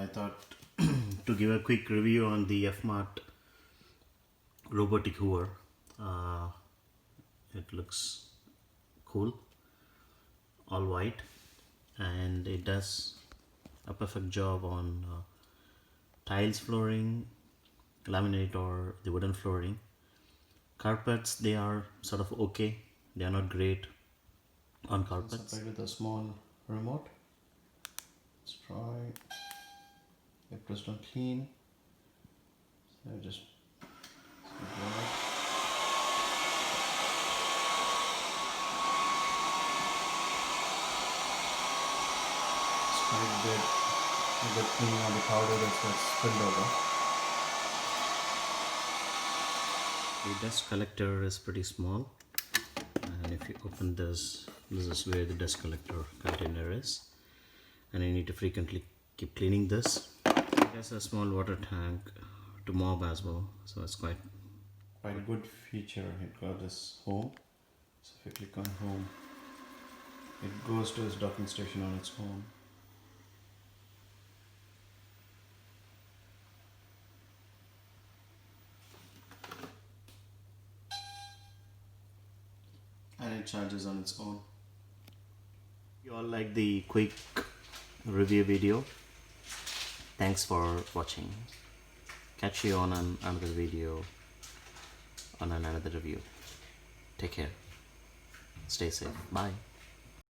thought to give a quick review on the FMart robotic hoover. It looks cool, all white, and it does a perfect job on tiles flooring, laminate or the wooden flooring. Carpets, they are sort of okay, they are not great on carpets. Supplied with a small remote. Let's try. I pressed on clean, so I just it's quite good. A bit cleaning on the powder that's spilled over. The dust collector is pretty small, and if you open this, this is where the dust collector container is, and you need to frequently keep cleaning this. It has a small water tank to mop as well, so it's quite a good feature. It got this home, so if you click on home, it goes to its docking station on its own. And it charges on its own. You all like the quick review video. Thanks for watching. Catch you on another video, on another review. Take care. Stay safe. Bye.